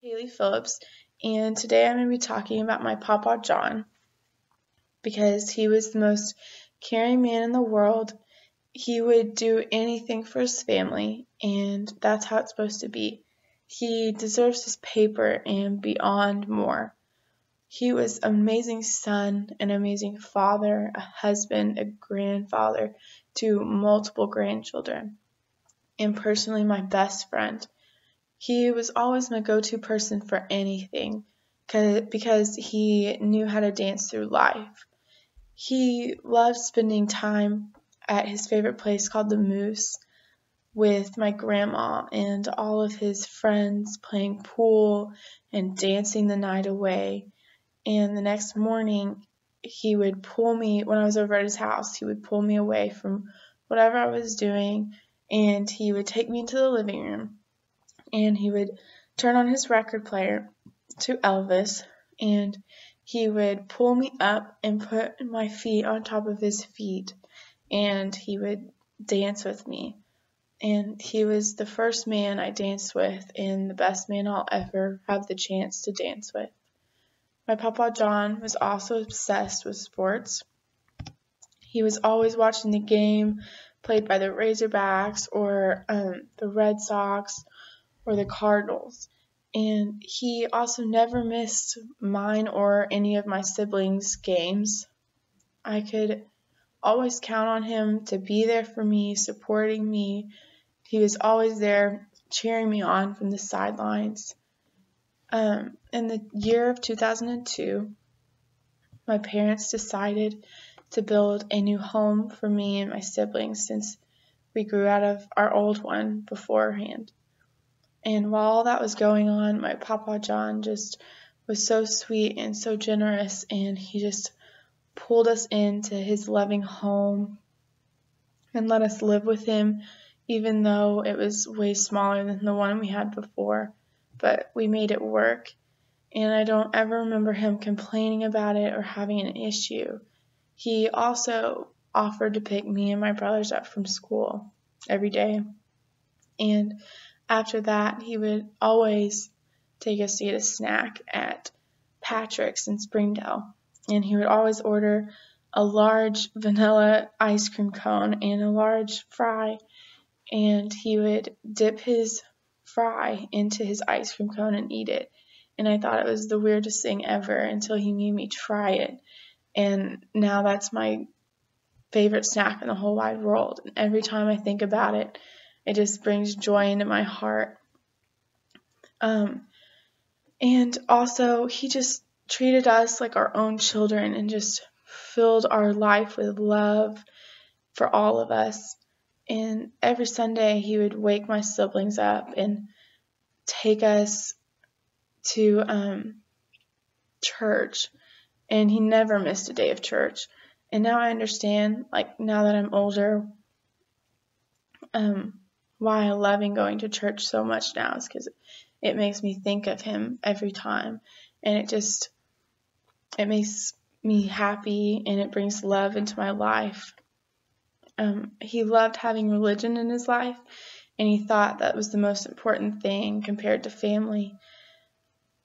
Haley Phillips, and today I'm going to be talking about my Papa John because he was the most caring man in the world. He would do anything for his family, and that's how it's supposed to be. He deserves his paper and beyond more. He was an amazing son, an amazing father, a husband, a grandfather to multiple grandchildren, and personally my best friend. He was always my go-to person for anything because he knew how to dance through life. He loved spending time at his favorite place called the Moose with my grandma and all of his friends playing pool and dancing the night away. And the next morning, he would pull me, when I was over at his house, he would pull me away from whatever I was doing, and he would take me into the living room. And he would turn on his record player to Elvis, and he would pull me up and put my feet on top of his feet, and he would dance with me. And he was the first man I danced with and the best man I'll ever have the chance to dance with. My Papa John was also obsessed with sports. He was always watching the game played by the Razorbacks or the Red Sox or the Cardinals, and he also never missed mine or any of my siblings' games. I could always count on him to be there for me, supporting me. He was always there cheering me on from the sidelines. In the year of 2002, my parents decided to build a new home for me and my siblings since we grew out of our old one beforehand. And while all that was going on, my Papa John just was so sweet and so generous, and he just pulled us into his loving home and let us live with him, even though it was way smaller than the one we had before. But we made it work, and I don't ever remember him complaining about it or having an issue. He also offered to pick me and my brothers up from school every day, and after that, he would always take us to get a snack at Patrick's in Springdale, and he would always order a large vanilla ice cream cone and a large fry, and he would dip his fry into his ice cream cone and eat it. And I thought it was the weirdest thing ever until he made me try it, and now that's my favorite snack in the whole wide world. And every time I think about it, it just brings joy into my heart. And also, he just treated us like our own children and just filled our life with love for all of us. And every Sunday, he would wake my siblings up and take us to church. And he never missed a day of church. And now I understand, like now that I'm older, why I love going to church so much now is because it makes me think of him every time, and it makes me happy, and it brings love into my life. He loved having religion in his life, and he thought that was the most important thing compared to family.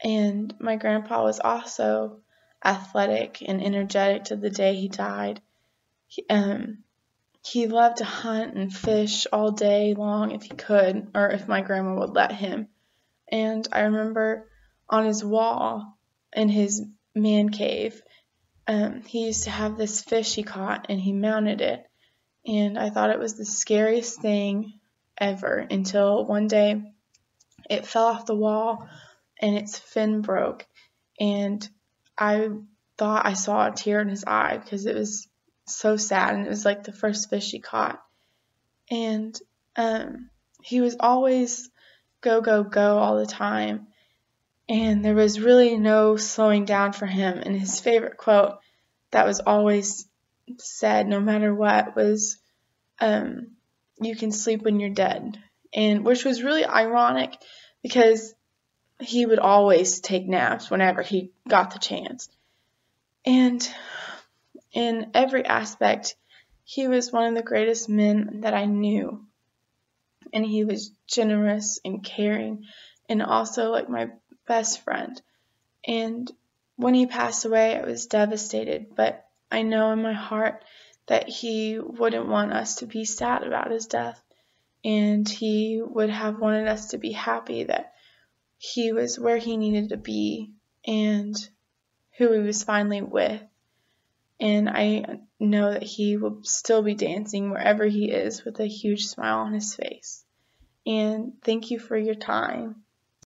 And my grandpa was also athletic and energetic to the day he died. He loved to hunt and fish all day long if he could, or if my grandma would let him. And I remember on his wall in his man cave, he used to have this fish he caught, and he mounted it. And I thought it was the scariest thing ever until one day it fell off the wall and its fin broke. And I thought I saw a tear in his eye because it was so sad, and it was like the first fish he caught. And he was always go, go, go all the time, and there was really no slowing down for him. And his favorite quote that was always said no matter what was, you can sleep when you're dead, and which was really ironic because he would always take naps whenever he got the chance. And in every aspect, he was one of the greatest men that I knew. And he was generous and caring, and also like my best friend. And when he passed away, I was devastated, but I know in my heart that he wouldn't want us to be sad about his death, and he would have wanted us to be happy that he was where he needed to be and who he was finally with. And I know that he will still be dancing wherever he is with a huge smile on his face. And thank you for your time.